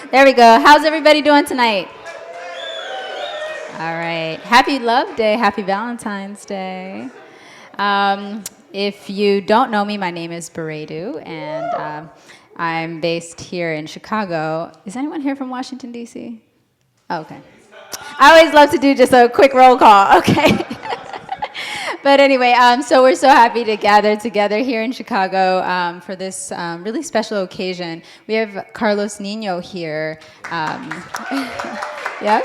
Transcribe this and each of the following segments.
There we go. How's everybody doing tonight? All right. Happy Love Day. Happy Valentine's Day. If you don't know me, my name is Barédu, and I'm based here in Chicago. Is anyone here from Washington, D.C.? Oh, okay. I always love to do just a quick roll call. Okay. But anyway, so we're so happy to gather together here in Chicago for this really special occasion. We have Carlos Niño here, yeah,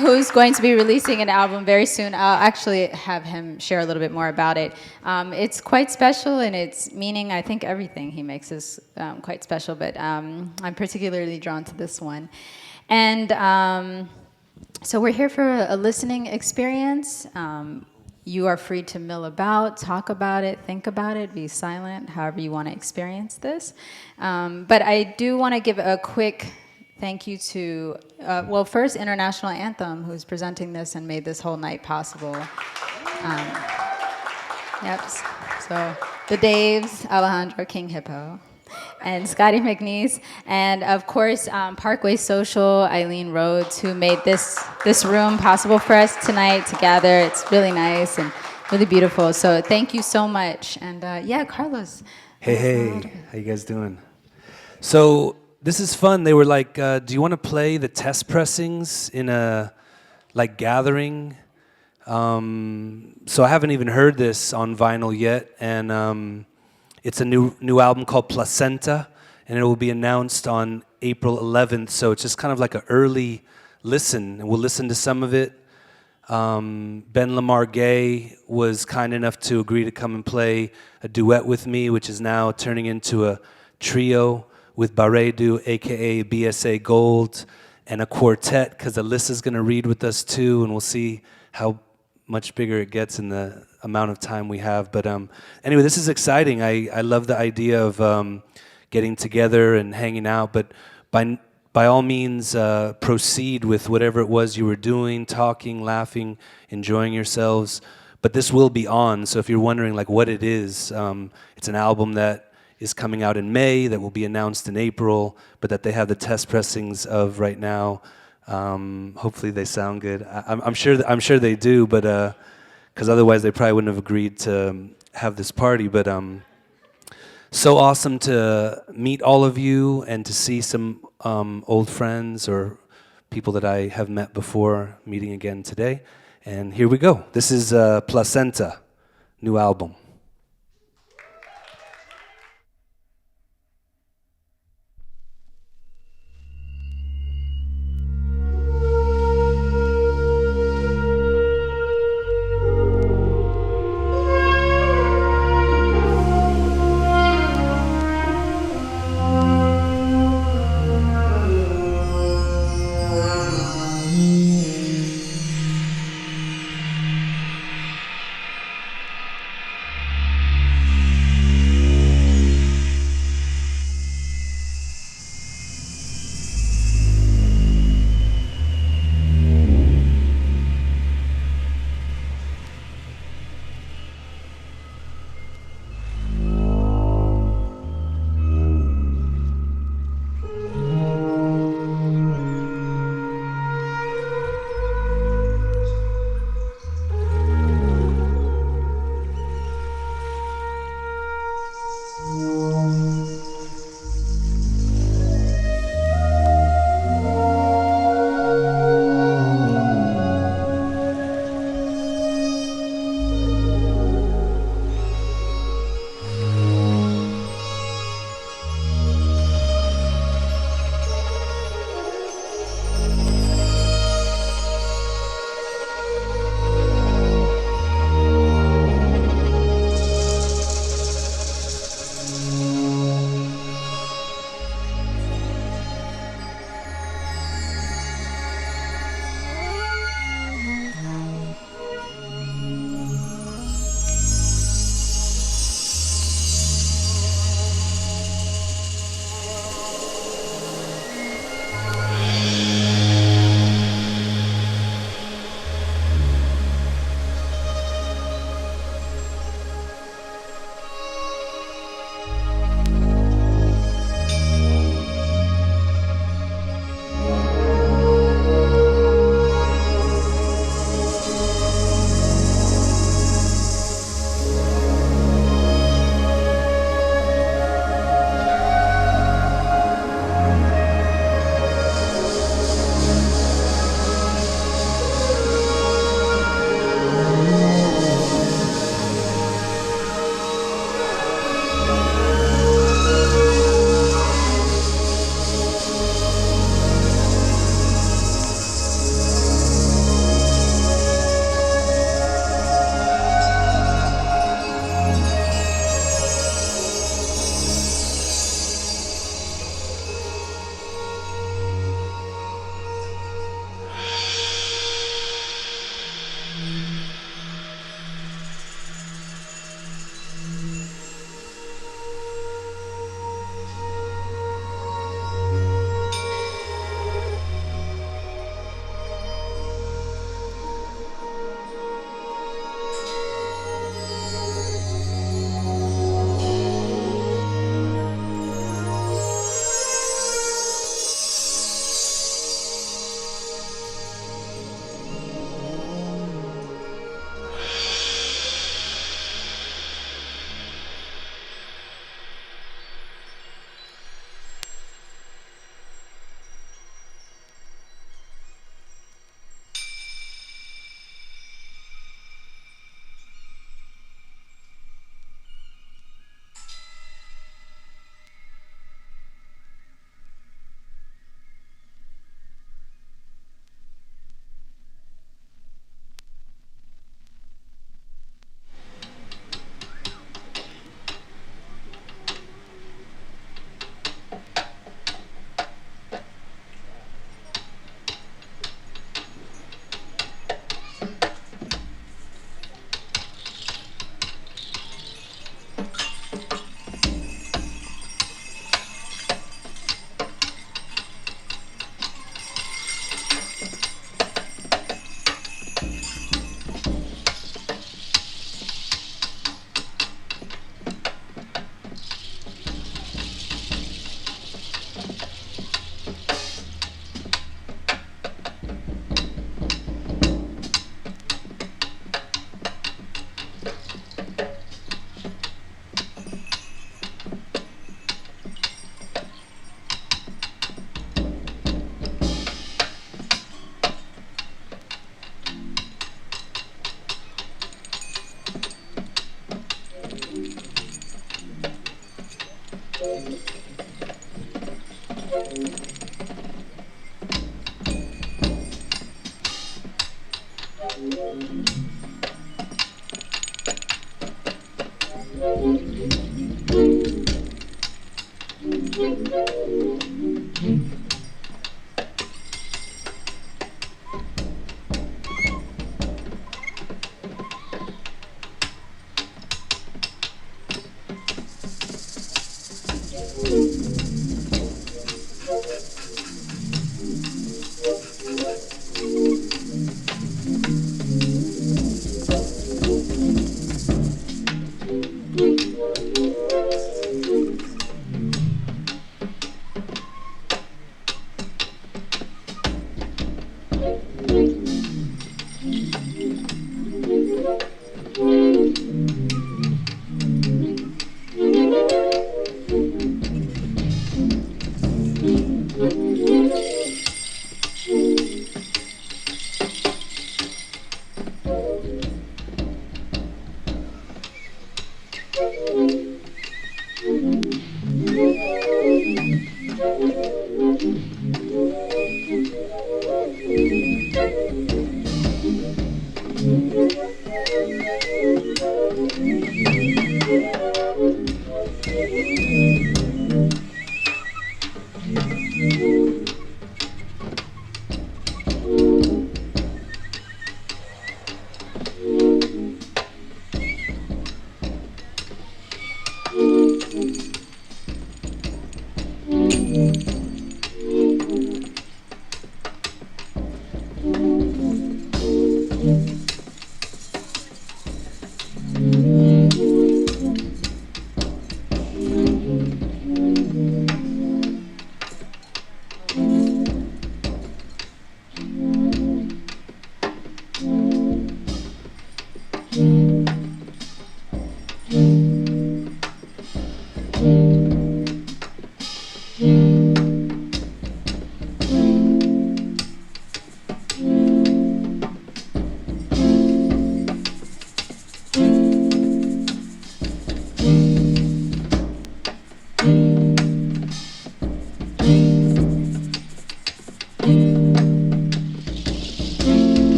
who's going to be releasing an album very soon. I'll actually have him share a little bit more about it. It's quite special, and its meaning, I think everything he makes is quite special, but I'm particularly drawn to this one. And so we're here for a listening experience. You are free to mill about, talk about it, think about it, be silent, however you want to experience this. But I do want to give a quick thank you to, well, first International Anthem, who's presenting this and made this whole night possible. Yep, so the Daves, Alejandro King Hippo, and Scotty McNeese, and of course Parkway Social, Eileen Rhodes, who made this room possible for us tonight to gather. It's really nice and really beautiful. So thank you so much. And yeah, Carlos. Hey, how you guys doing? So this is fun. They were like, do you want to play the test pressings in a gathering? So I haven't even heard this on vinyl yet, and it's a new album called Placenta, and it will be announced on April 11th. So it's just kind of like an early listen, and we'll listen to some of it. Ben LaMar Gay was kind enough to agree to come and play a duet with me, which is now turning into a trio with Barédu, aka BSA Gold, and a quartet, because Alyssa's going to read with us too, and we'll see how much bigger it gets in the amount of time we have. But anyway, this is exciting. I love the idea of getting together and hanging out, but by all means, proceed with whatever it was you were doing, talking, laughing, enjoying yourselves. But this will be on, so if you're wondering like what it is, it's an album that is coming out in May, that will be announced in April, but that they have the test pressings of right now. Hopefully they sound good. I'm sure they do, but because otherwise they probably wouldn't have agreed to have this party. But so awesome to meet all of you and to see some old friends or people that I have met before meeting again today. And here we go. This is Placenta, new album.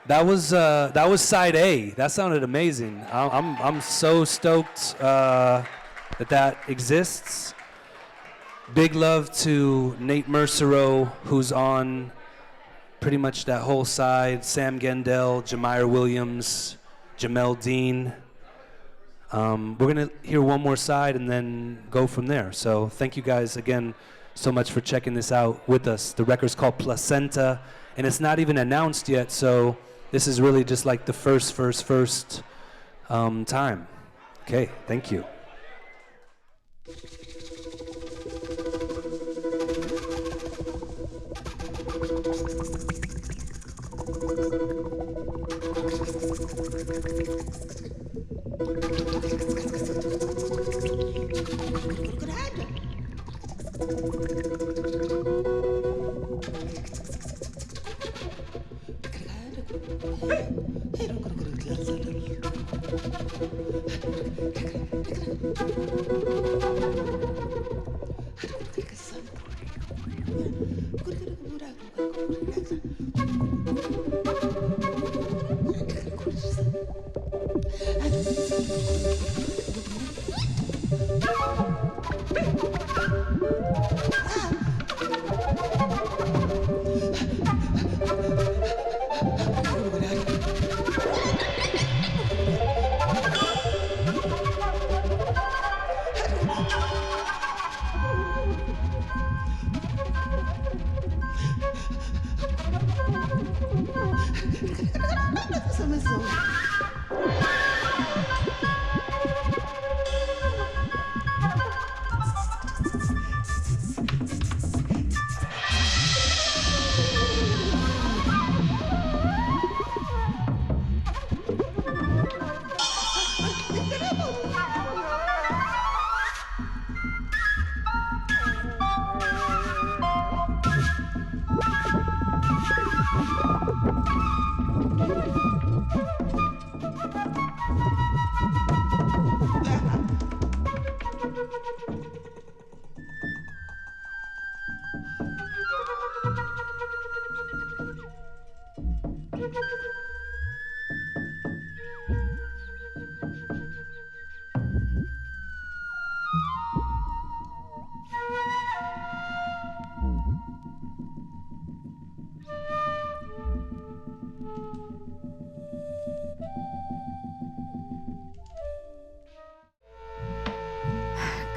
That was side A. That sounded amazing. I'm so stoked that exists. Big love to Nate Mercero, who's on pretty much that whole side. Sam Gendel, Jamire Williams, Jamel Dean. We're gonna hear one more side and then go from there. So thank you guys again so much for checking this out with us. The record's called Placenta, and it's not even announced yet, so this is really just like the first time. Okay, thank you.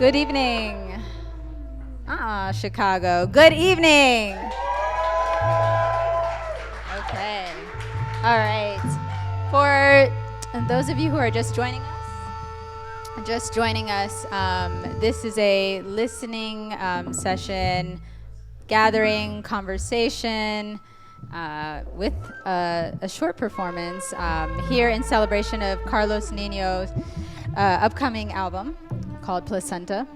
Good evening. Chicago. Good evening. Okay. All right. For those of you who are just joining us, this is a listening session, gathering, conversation, with a short performance here in celebration of Carlos Niño's upcoming album called Placenta.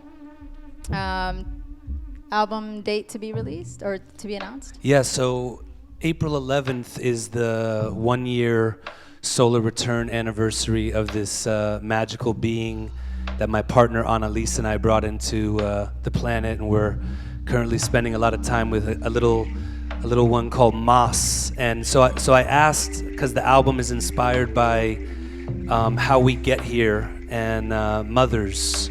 Album date to be released or to be announced? Yeah, so April 11th is the 1-year solar return anniversary of this magical being that my partner Annalise and I brought into the planet, and we're currently spending a lot of time with a little one called Moss. And so I asked, because the album is inspired by how we get here and mothers.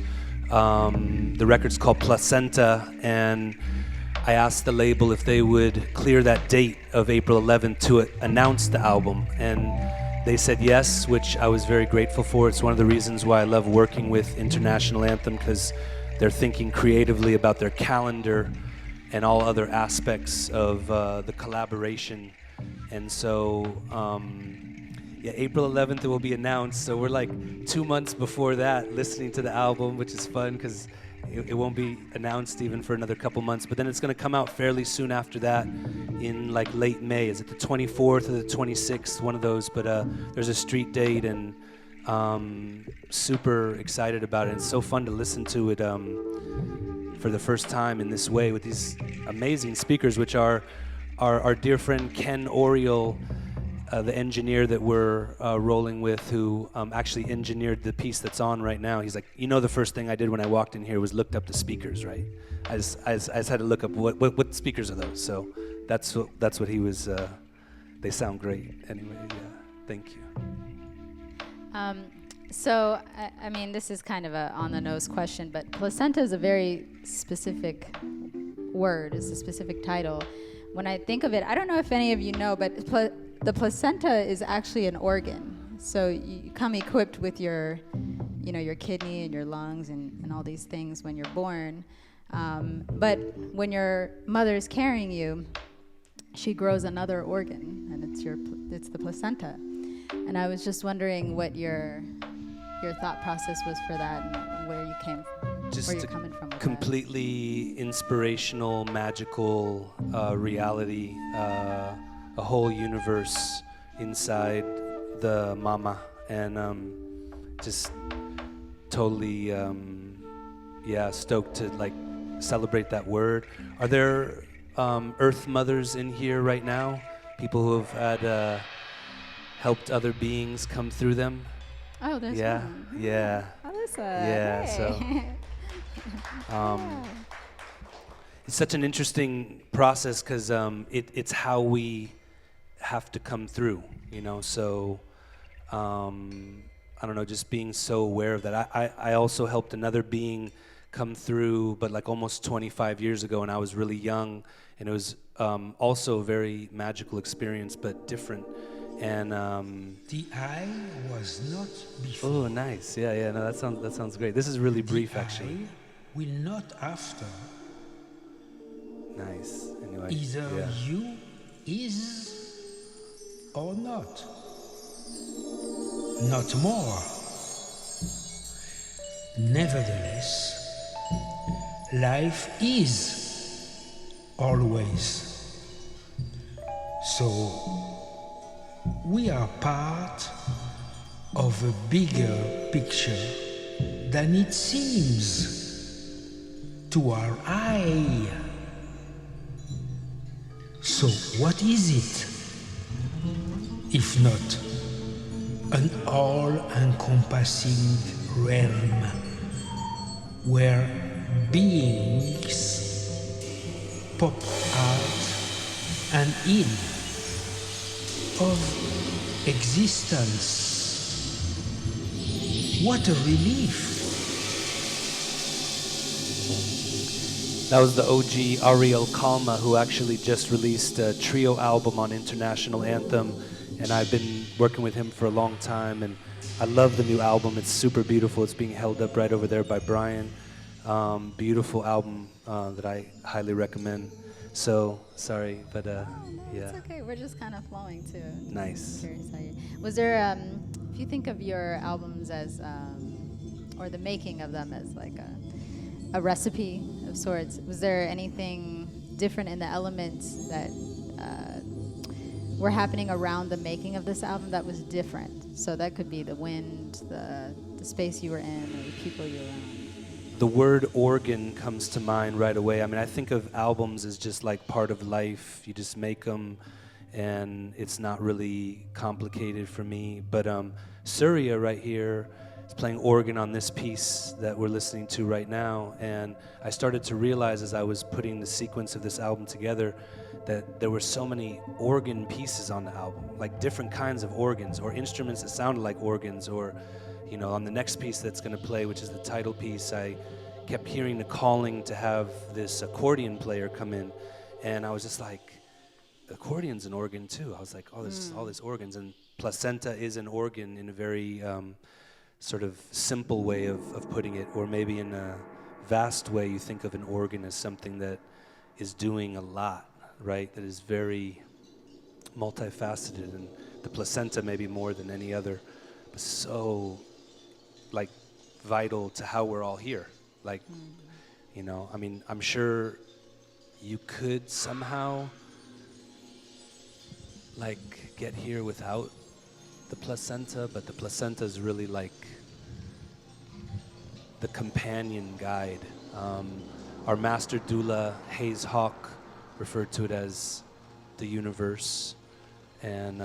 The record's called Placenta, and I asked the label if they would clear that date of April 11th to announce the album, and they said yes, which I was very grateful for. It's one of the reasons why I love working with International Anthem, because they're thinking creatively about their calendar and all other aspects of the collaboration. And so, April 11th it will be announced. So we're like 2 months before that listening to the album, which is fun because it won't be announced even for another couple months. But then it's going to come out fairly soon after that in like late May. Is it the 24th or the 26th? One of those. But there's a street date, and super excited about it. It's so fun to listen to it for the first time in this way with these amazing speakers, which are our dear friend Ken Oriel, the engineer that we're rolling with, who actually engineered the piece that's on right now. He's like, the first thing I did when I walked in here was looked up the speakers, right? I just had to look up what speakers are those. So that's what he was. They sound great. Anyway, yeah. Thank you. So, I mean, this is kind of a on-the-nose question, but placenta is a very specific word. It's a specific title. When I think of it, I don't know if any of you know, but the placenta is actually an organ. So you come equipped with your kidney and your lungs and all these things when you're born. But when your mother is carrying you, she grows another organ, and it's the placenta. And I was just wondering what your thought process was for that, and where you're coming from. With completely that. Inspirational, magical reality, a whole universe inside the mama, and just totally, stoked to like celebrate that word. Are there Earth mothers in here right now? People who have had helped other beings come through them? Oh, there's one. Yeah. Alyssa. Yeah. Hey. So, it's such an interesting process because it's how we have to come through, So, I don't know, just being so aware of that. I also helped another being come through, but like almost 25 years ago, and I was really young, and it was also a very magical experience, but different. And the I was not before. Oh, nice. Yeah. No, that sounds great. This is really brief, actually. I will not after. Nice. Anyway. Either you is or not. Not more. Nevertheless, life is always. So we are part of a bigger picture than it seems to our eye. So what is it, if not an all-encompassing realm where beings pop out and in of existence? What a relief! That was the OG Ariel Kalma, who actually just released a trio album on International Anthem, and I've been working with him for a long time, and I love the new album. It's super beautiful. It's being held up right over there by Brian. Beautiful album that I highly recommend. So, sorry, but No, yeah. it's okay. We're just kind of flowing too. Nice. Curious how you. Was there, if you think of your albums as, or the making of them as like a recipe of sorts, was there anything different in the elements that were happening around the making of this album that was different? So that could be the wind, the space you were in, or the people you were around. The word organ comes to mind right away. I mean, I think of albums as just like part of life. You just make them, and it's not really complicated for me. But Surya right here is playing organ on this piece that we're listening to right now. And I started to realize as I was putting the sequence of this album together that there were so many organ pieces on the album, like different kinds of organs or instruments that sounded like organs, or you know, on the next piece that's going to play, which is the title piece, I kept hearing the calling to have this accordion player come in, and I was just like, accordion's an organ too. I was like, oh, this all these organs, and placenta is an organ in a very sort of simple way of putting it, or maybe in a vast way. You think of an organ as something that is doing a lot, right? That is very multifaceted, and the placenta maybe more than any other, but so like vital to how we're all here. Like, you know, I mean, I'm sure you could somehow like get here without the placenta, but the placenta is really like the companion guide. Our master doula, Hayes Hawk, referred to it as the universe, and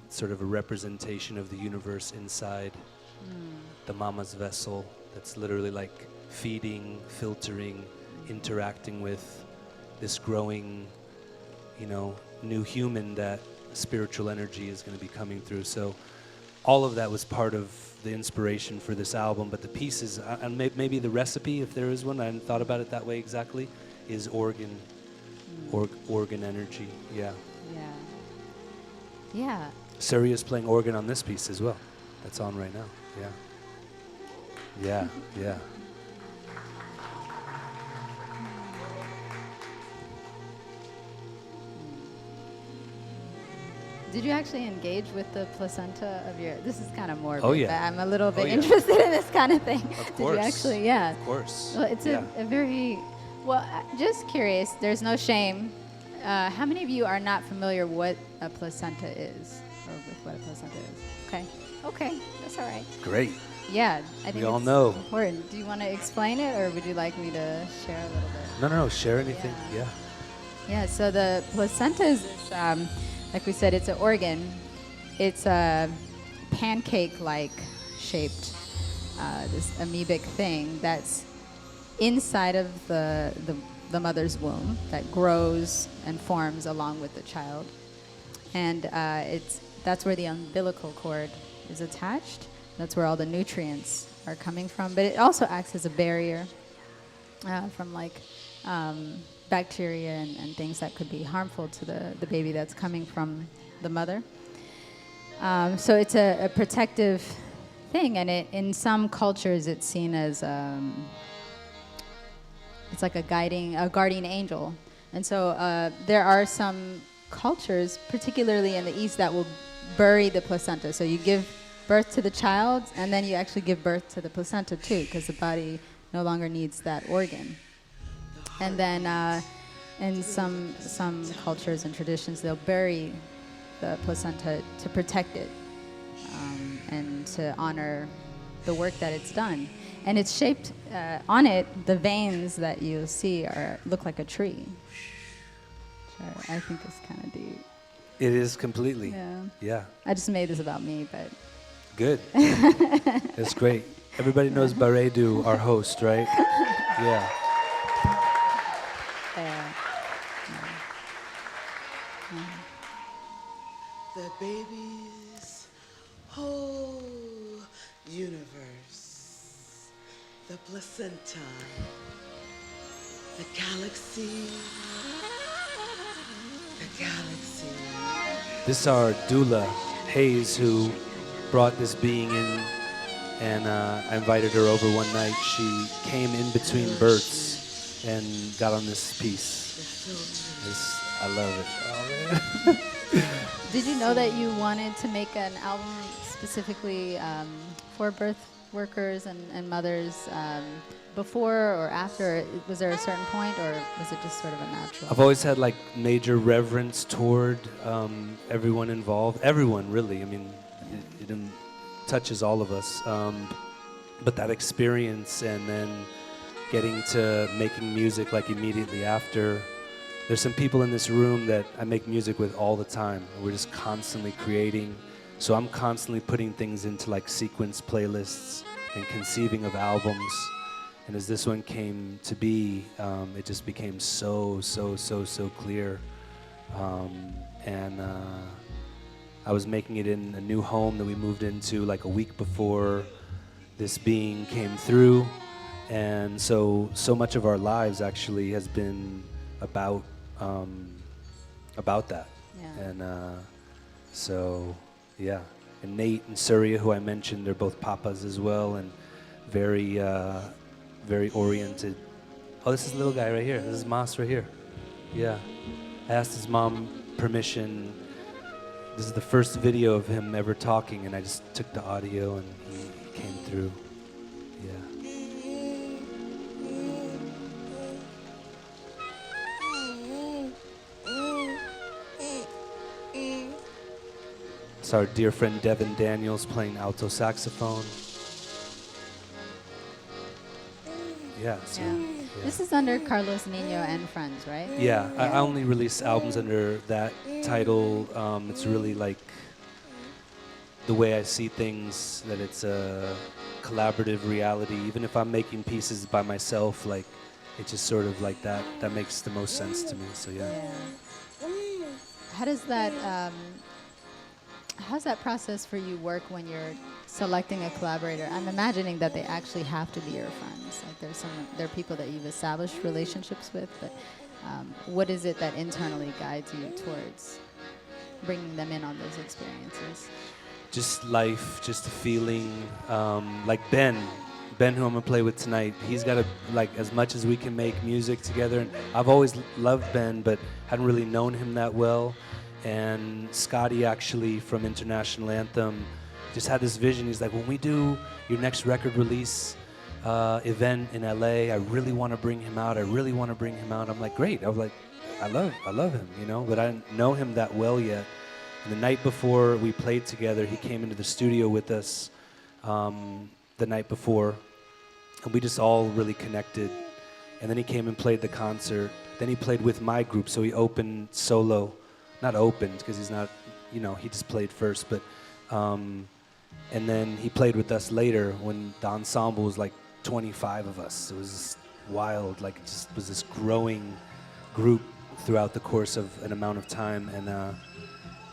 sort of a representation of the universe inside the mama's vessel that's literally like feeding, filtering, interacting with this growing, you know, new human that spiritual energy is going to be coming through. So all of that was part of the inspiration for this album, but the pieces, and maybe the recipe, if there is one, I hadn't thought about it that way exactly, is organ energy, yeah. Yeah. Yeah. Surya's playing organ on this piece as well. That's on right now, yeah. Yeah, yeah. Did you actually engage with the placenta of your? This is kind of morbid. Oh, yeah. But I'm a little bit Oh, yeah. interested in this kind of thing. Of Did course. you actually? Yeah. Of course. Well, it's yeah. a very. Well, just curious. There's no shame. How many of you are not familiar what a placenta is, or with what a placenta is? Okay. Okay. That's all right. Great. Yeah, I think We all it's know. important. Do you want to explain it, or would you like me to share a little bit? No, share anything, yeah. Yeah, so the placenta is, like we said, it's an organ. It's a pancake-like shaped, this amoebic thing that's inside of the mother's womb that grows and forms along with the child. And that's where the umbilical cord is attached. That's where all the nutrients are coming from. But it also acts as a barrier from like bacteria and things that could be harmful to the baby that's coming from the mother. So it's a protective thing, and in some cultures it's seen as it's like a guardian angel. And so there are some cultures, particularly in the East, that will bury the placenta. So you give birth to the child, and then you actually give birth to the placenta too, because the body no longer needs that organ. And then in some cultures and traditions, they'll bury the placenta to protect it and to honor the work that it's done. And it's shaped on it. The veins that you see look like a tree. Which I think is kind of deep. It is completely. Yeah. I just made this about me, but. Good. It's great. Everybody knows Barédu, our host, right? Yeah. The baby's whole universe, the placenta, the galaxy, the galaxy. This is our doula, Hayes, who brought this being in, and I invited her over one night. She came in between births and got on this piece. I love it. Oh, man. Did you know that you wanted to make an album specifically for birth workers and mothers before or after? Was there a certain point, or was it just sort of a natural? I've always had like major reverence toward everyone involved. Everyone, really. I mean, it touches all of us. But that experience and then getting to making music like immediately after. There's some people in this room that I make music with all the time. We're just constantly creating. So I'm constantly putting things into like sequence playlists and conceiving of albums. And as this one came to be, it just became so clear. I was making it in a new home that we moved into like a week before this being came through. And so much of our lives actually has been about that. Yeah. And yeah. And Nate and Surya, who I mentioned, they're both papas as well, and very oriented. Oh, this is the little guy right here. This is Mas right here. Yeah. I asked his mom permission. This is the first video of him ever talking, and I just took the audio and he came through. Yeah. It's our dear friend Devin Daniels playing alto saxophone. Yeah. So, Yeah. This is under Carlos Niño and Friends, right? Yeah, I only release albums under that title. It's really like the way I see things, that it's a collaborative reality. Even if I'm making pieces by myself, like it's just sort of like that makes the most sense to me. So yeah. How does that how's that process for you work when you're selecting a collaborator? I'm imagining that they actually have to be your friends. Like there are people that you've established relationships with, but what is it that internally guides you towards bringing them in on those experiences? Just life, just a feeling. Like Ben, who I'm gonna play with tonight, he's got to, like, as much as we can make music together. And I've always loved Ben, but hadn't really known him that well. And Scotty, actually, from International Anthem, just had this vision. He's like, when we do your next record release event in LA, I really want to bring him out. I'm like, great. I was like, I love him, you know, but I didn't know him that well yet. And the night before we played together, he came into the studio with us the night before, and we just all really connected. And then he came and played the concert. Then he played with my group, so he opened solo. Not opened, because he's not, you know, he just played first, but, and then he played with us later when the ensemble was like 25 of us. It was just wild, like it just was this growing group throughout the course of an amount of time. And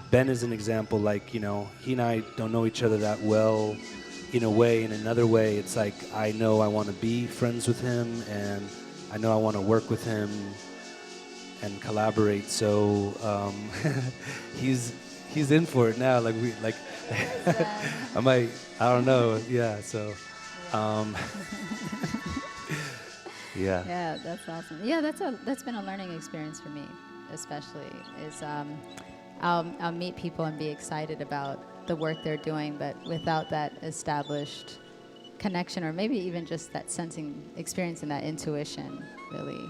Ben is an example, like, you know, he and I don't know each other that well in a way. In another way, it's like I know I want to be friends with him, and I know I want to work with him and collaborate. So he's in for it now. Like I don't know. Yeah. So yeah. Yeah, that's awesome. Yeah, that's been a learning experience for me, especially. Is I'll meet people and be excited about the work they're doing, but without that established connection, or maybe even just that experiencing that intuition, really.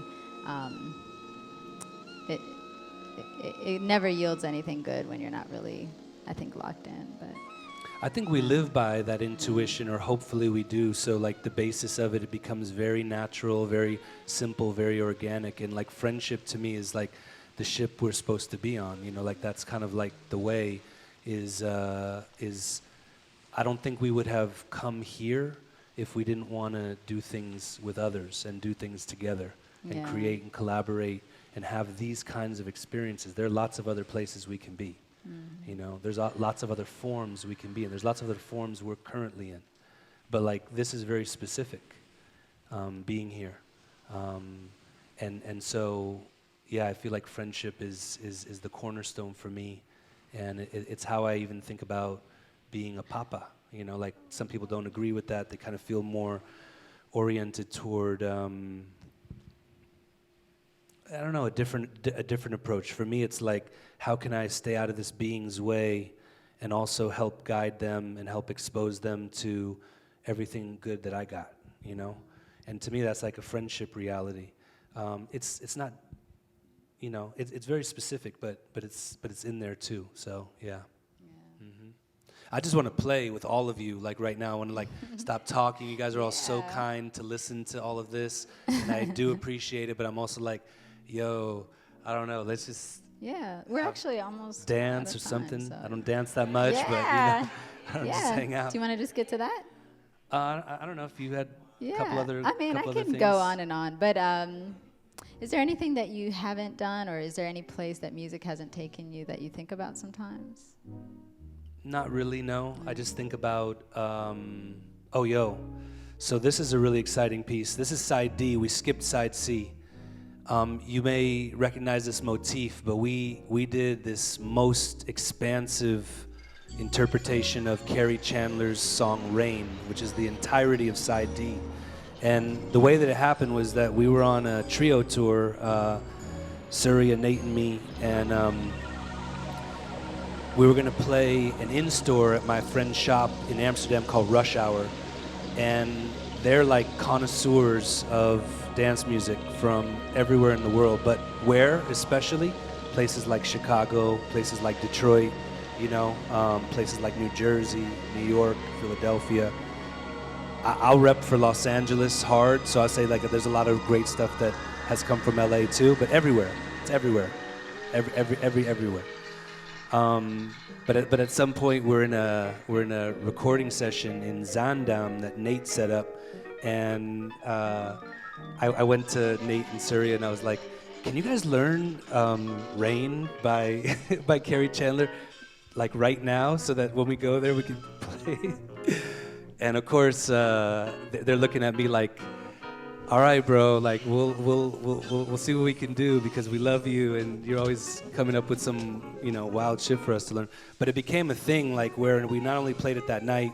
It never yields anything good when you're not really, I think, locked in. But I think we live by that intuition, or hopefully we do. So like the basis of it becomes very natural, very simple, very organic. And like friendship to me is like the ship we're supposed to be on. You know, like that's kind of like the way is I don't think we would have come here if we didn't want to do things with others and do things together and create and collaborate and have these kinds of experiences. There are lots of other places we can be. Mm-hmm. You know, there's lots of other forms we can be in. There's lots of other forms we're currently in. But like this is very specific, being here. And so, yeah, I feel like friendship is the cornerstone for me. And it's how I even think about being a papa, You know, like some people don't agree with that. They kind of feel more oriented toward, I don't know, a different approach. For me, it's like, how can I stay out of this being's way and also help guide them and help expose them to everything good that I got, you know? And to me, that's like a friendship reality. It's not, you know, it's very specific, but it's in there too. So yeah. I just want to play with all of you, like right now. I want to like stop talking. You guys are all so kind to listen to all of this, and I do appreciate it. But I'm also like, yo, I don't know. Let's just We're actually almost dance out or of time, something. so. I don't dance that much, but you know, I don't just hang out. Do you want to just get to that? I don't know if you had a couple other. I mean, I couple other can things. go on and on, but is there anything that you haven't done, or is there any place that music hasn't taken you that you think about sometimes? Not really, no. I just think about, oh, yo. So this is a really exciting piece. This is side D. We skipped side C. You may recognize this motif, but we did this most expansive interpretation of Carrie Chandler's song Rain, which is the entirety of side D. And the way that it happened was that we were on a trio tour, Surya, Nate, and me, and we were going to play an in-store at my friend's shop in Amsterdam called Rush Hour, and they're like connoisseurs of dance music from everywhere in the world, but where especially? Places like Chicago, places like Detroit, you know, places like New Jersey, New York, Philadelphia. I'll rep for Los Angeles hard, so I'll say like there's a lot of great stuff that has come from LA too, but everywhere, it's everywhere, everywhere. But at some point we're in a recording session in Zaandam that Nate set up, and I went to Nate and Surya and I was like, can you guys learn Rain by by Carrie Chandler like right now so that when we go there we can play? And of course they're looking at me like, all right, bro, like we'll see what we can do because we love you and you're always coming up with some, you know, wild shit for us to learn. But it became a thing like where we not only played it that night,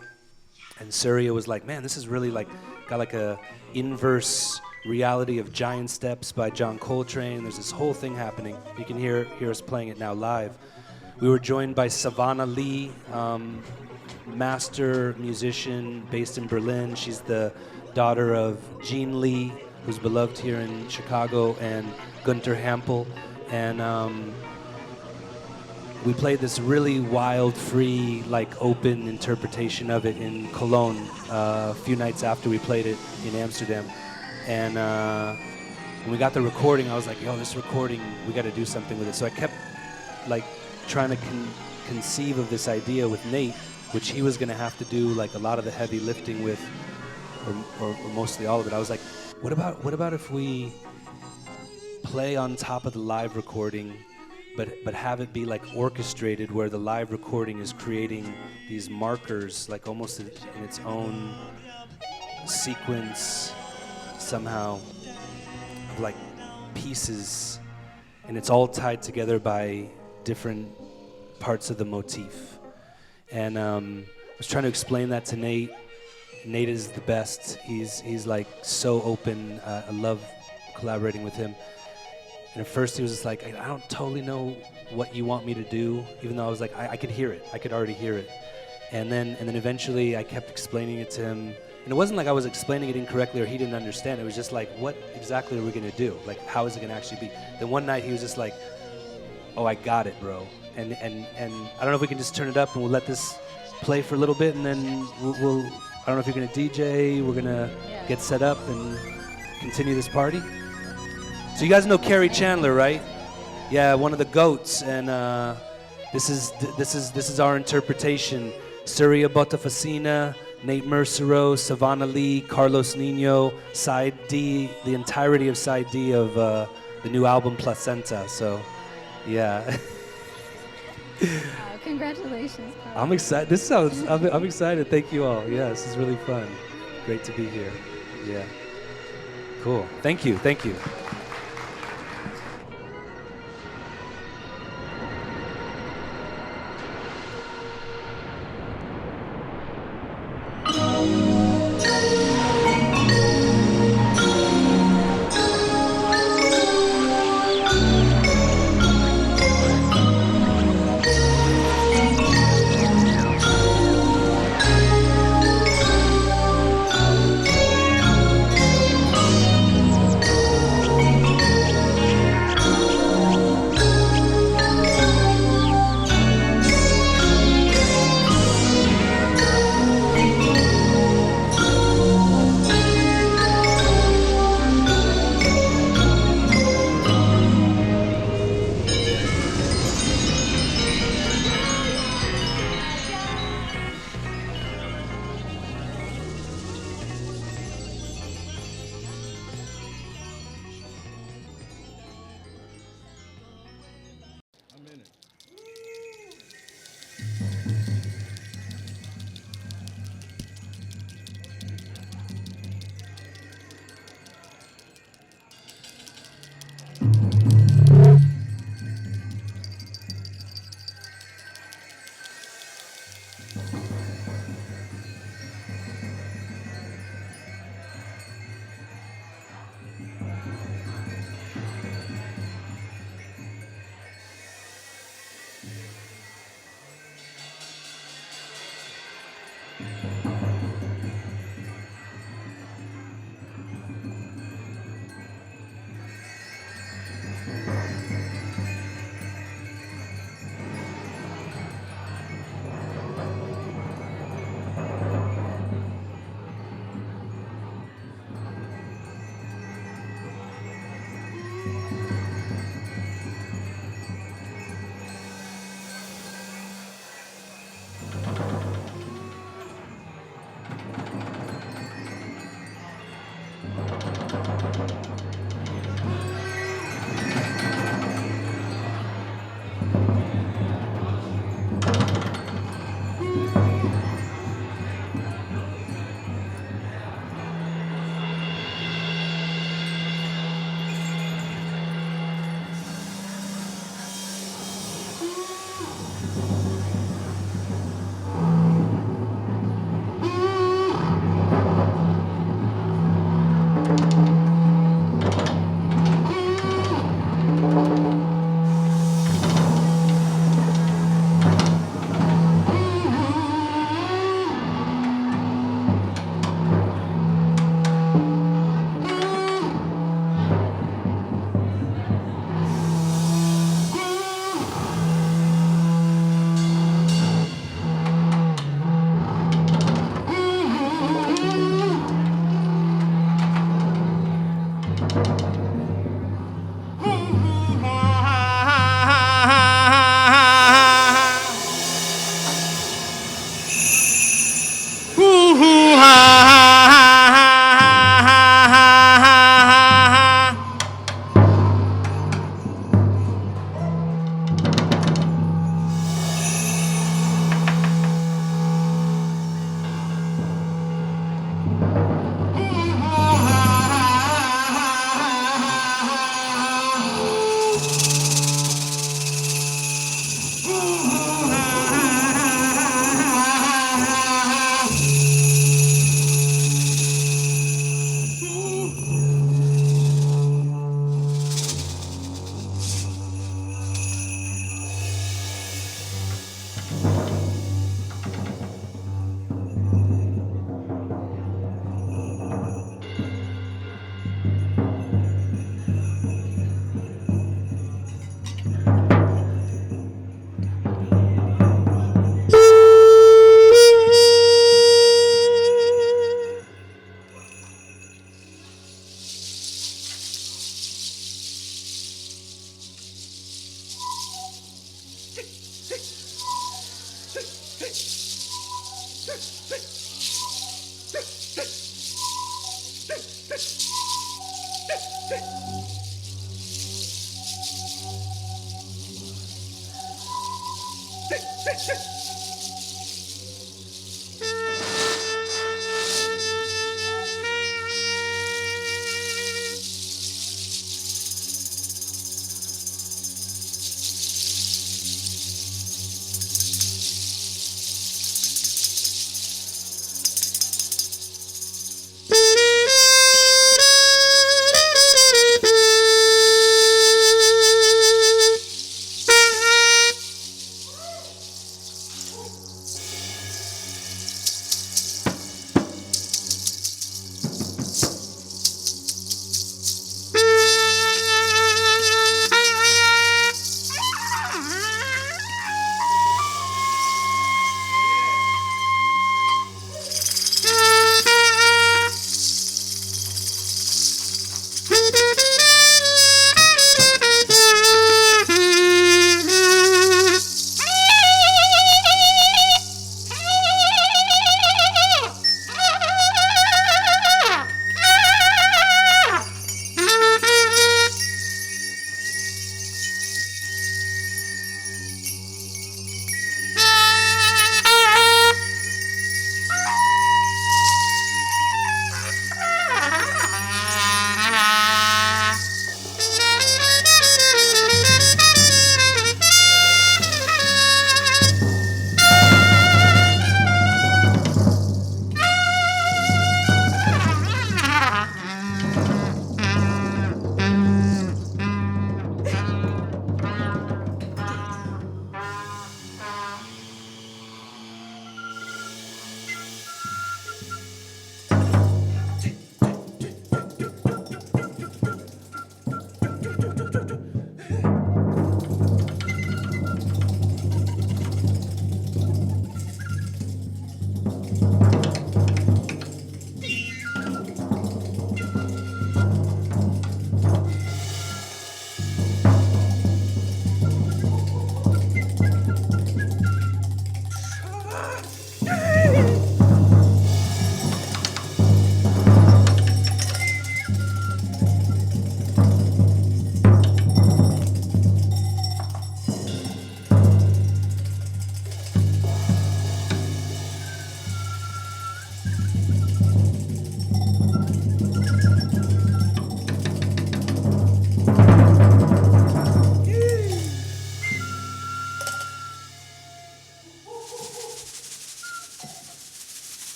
and Surya was like, man, this is really like got like a inverse reality of Giant Steps by John Coltrane. There's this whole thing happening. You can hear us playing it now live. We were joined by Savannah Lee, master musician based in Berlin. She's the daughter of Gene Lee, who's beloved here in Chicago, and Gunter Hampel. And we played this really wild, free, like open interpretation of it in Cologne a few nights after we played it in Amsterdam. And when we got the recording, I was like, yo, this recording, we got to do something with it. So I kept like trying to conceive of this idea with Nate, which he was going to have to do like a lot of the heavy lifting with, or mostly all of it. I was like, what about if we play on top of the live recording, but have it be like orchestrated where the live recording is creating these markers, like almost in its own sequence somehow, of like pieces, and it's all tied together by different parts of the motif. And I was trying to explain that to Nate. Nate is the best. He's like so open. I love collaborating with him. And at first he was just like, I don't totally know what you want me to do, even though I was like, I could hear it. I could already hear it. And then eventually I kept explaining it to him. And it wasn't like I was explaining it incorrectly or he didn't understand. It was just like, what exactly are we going to do? Like, how is it going to actually be? Then one night he was just like, oh, I got it, bro. And I don't know if we can just turn it up and we'll let this play for a little bit, and then we'll I don't know if you're going to DJ, we're going to get set up and continue this party. So you guys know Carrie Chandler, right? Yeah, one of the GOATs, and this is our interpretation. Surya Botafacina, Nate Mercero, Savannah Lee, Carlos Niño, side D, the entirety of side D of the new album Placenta. So, yeah. Congratulations, Carlos. I'm excited. I'm excited. Thank you all. Yeah, this is really fun. Great to be here. Yeah. Cool. Thank you. Thank you.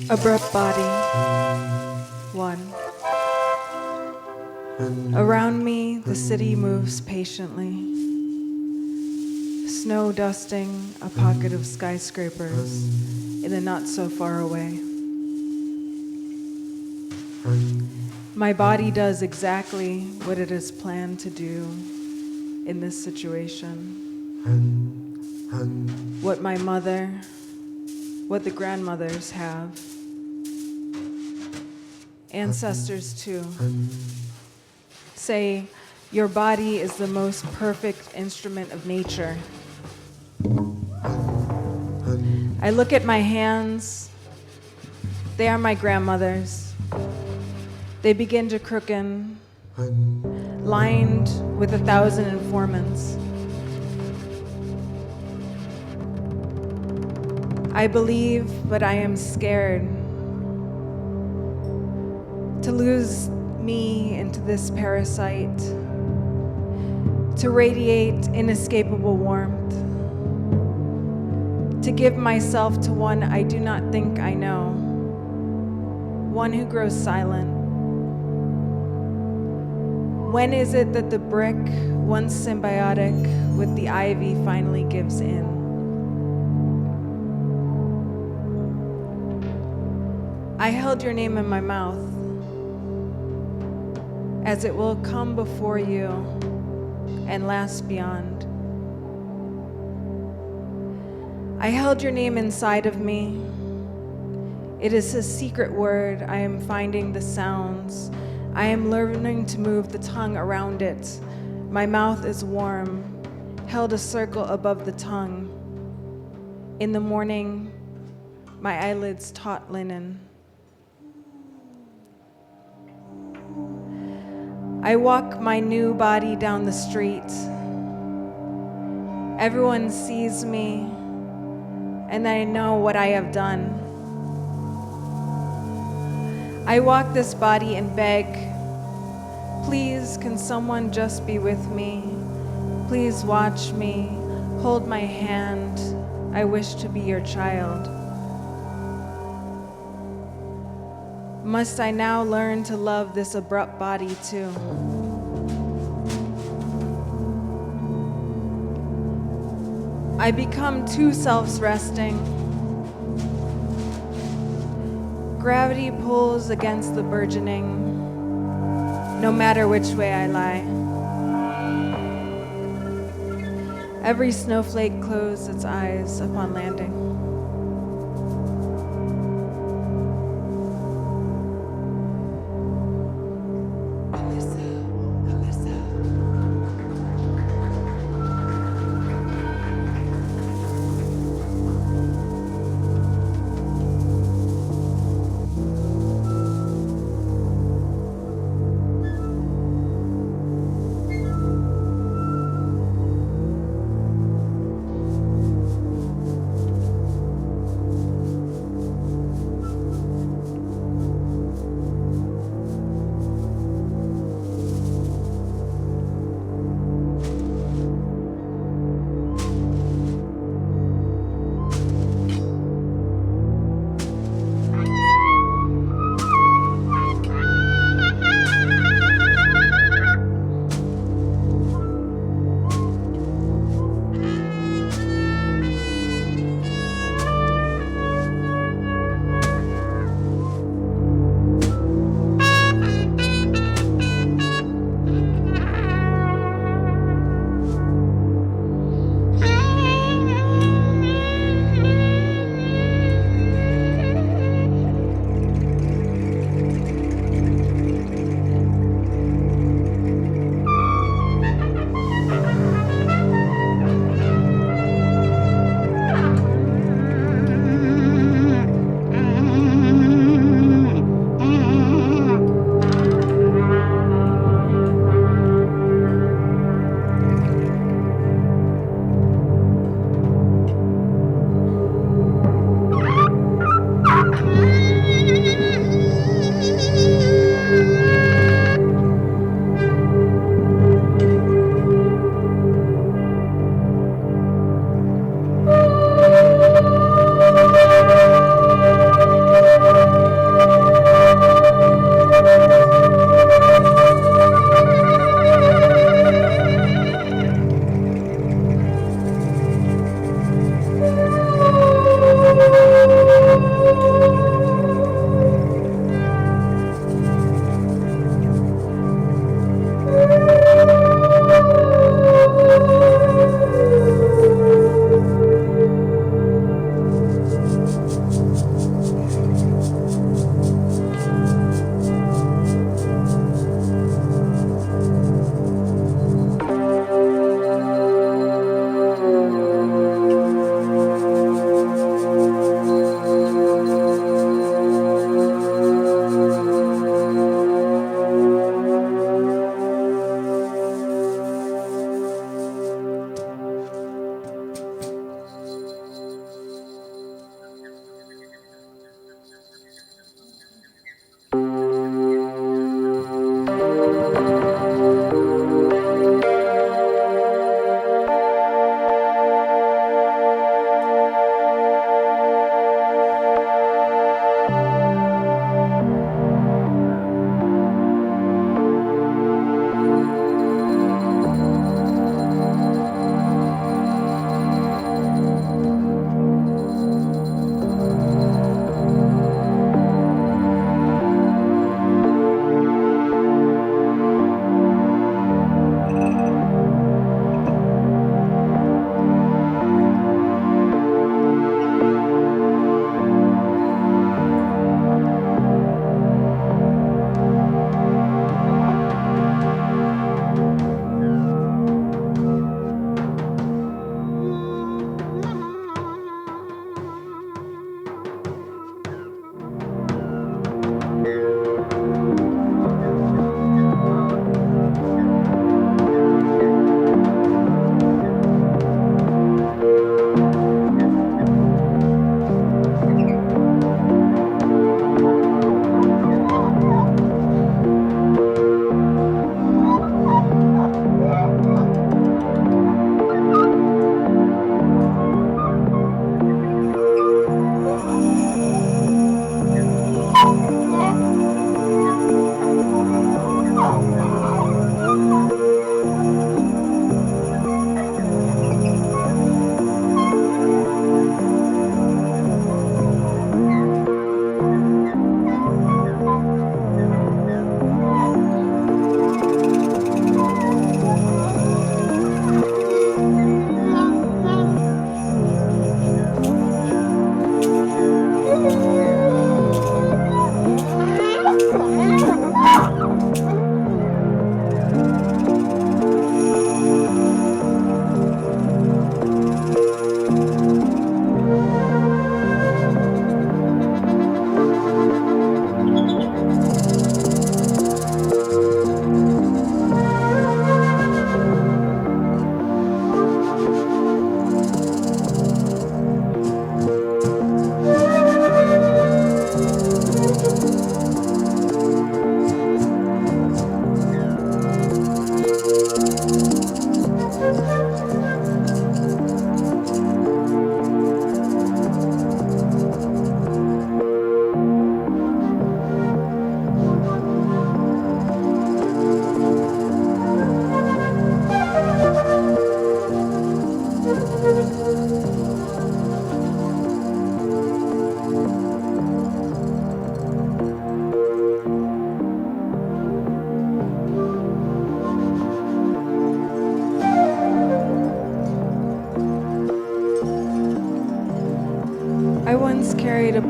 Abrupt body. 1. Around me, the city moves patiently. Snow dusting a pocket of skyscrapers in the not so far away. My body does exactly what it is planned to do in this situation. What my mother, what the grandmothers have. Ancestors too. Say, your body is the most perfect instrument of nature. I look at my hands. They are my grandmother's. They begin to crooked, lined with 1,000 informants. I believe, but I am scared to lose me into this parasite, to radiate inescapable warmth, to give myself to one I do not think I know, one who grows silent. When is it that the brick, once symbiotic with the ivy, finally gives in? I held your name in my mouth, as it will come before you and last beyond. I held your name inside of me. It is a secret word. I am finding the sounds. I am learning to move the tongue around it. My mouth is warm, held a circle above the tongue. In the morning, my eyelids taut linen. I walk my new body down the street. Everyone sees me, and I know what I have done. I walk this body and beg, please, can someone just be with me? Please watch me, hold my hand. I wish to be your child. Must I now learn to love this abrupt body too? I become too self-resting. Gravity pulls against the burgeoning, no matter which way I lie. Every snowflake closes its eyes upon landing.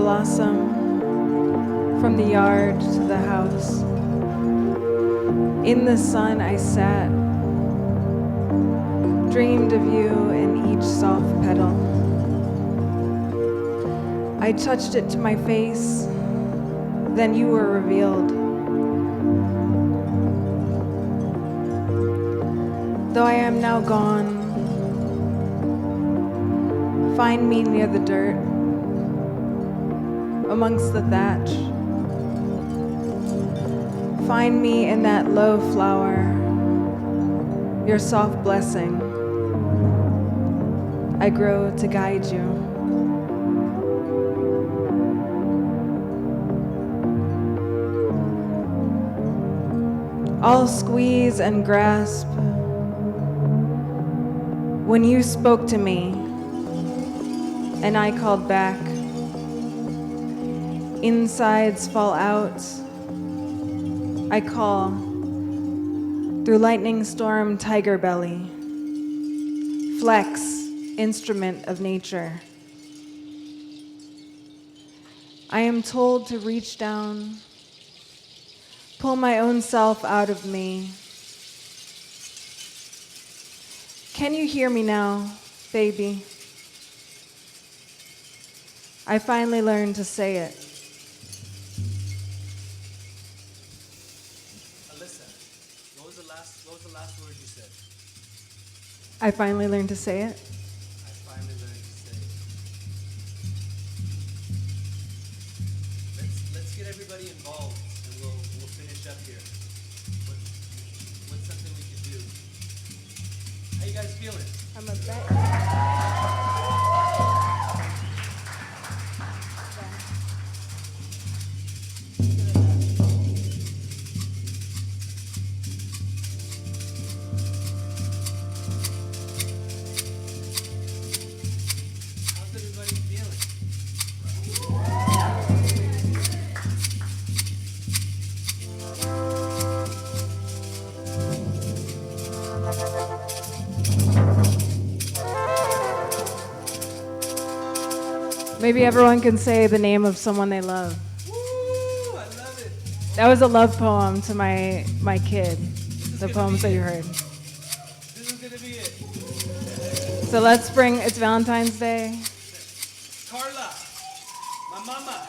blossom from the yard to the house. In the sun I sat, dreamed of you in each soft petal. I touched it to my face, then you were revealed. Though I am now gone, find me near the dirt, amongst the thatch. Find me in that low flower, your soft blessing. I grow to guide you. I'll squeeze and grasp when you spoke to me and I called back. Insides fall out. I call through lightning storm tiger belly. Flex, instrument of nature. I am told to reach down, pull my own self out of me. Can you hear me now, baby? I finally learned to say it. Alyssa, what was the last word you said? I finally learned to say it. I finally learned to say it. Let's get everybody involved, and we'll finish up here. What's something we could do? How you guys feeling? I'm a bet. How's everybody feeling? Maybe everyone can say the name of someone they love. Woo! I love it. That was a love poem to my kid, the poems that you heard. This is gonna be it. So let's bring, it's Valentine's Day. Carla, my mama.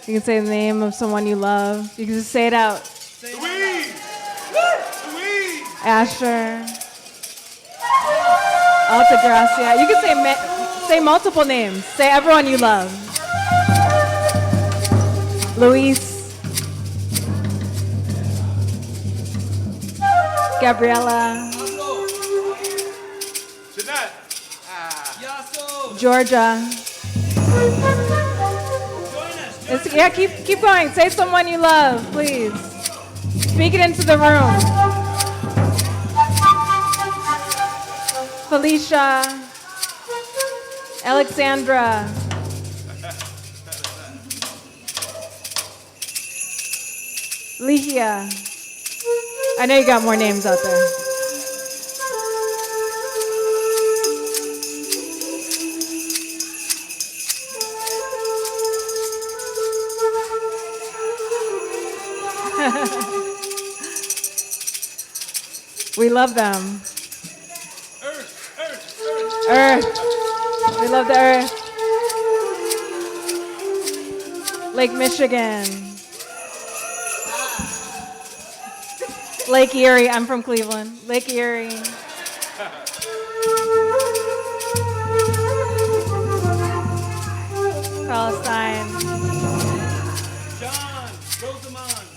You can say the name of someone you love. You can just say it out. Say Louise. Louise. Asher. Altagracia. You can say multiple names. Say everyone you love. Luis. Gabriella. Jeanette. Yasso. Georgia. Join us. Yeah, keep going. Say someone you love, please. Speak it into the room. Felicia. Alexandra. Lihia. I know you got more names out there. We love them. Earth. We love the earth. Lake Michigan. Lake Erie. I'm from Cleveland. Lake Erie. Palestine. John. Rosamond.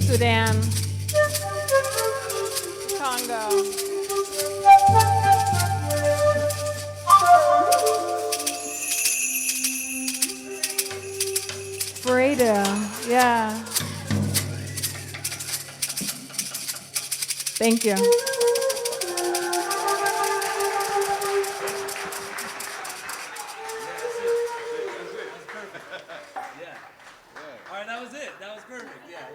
Sudan. Congo. Fredo, yeah. Thank you. All right, that was it. That was perfect. Yeah.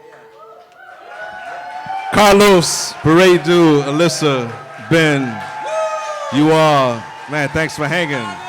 Carlos Barédu, Alyssa, Ben, you are Man, thanks for hanging.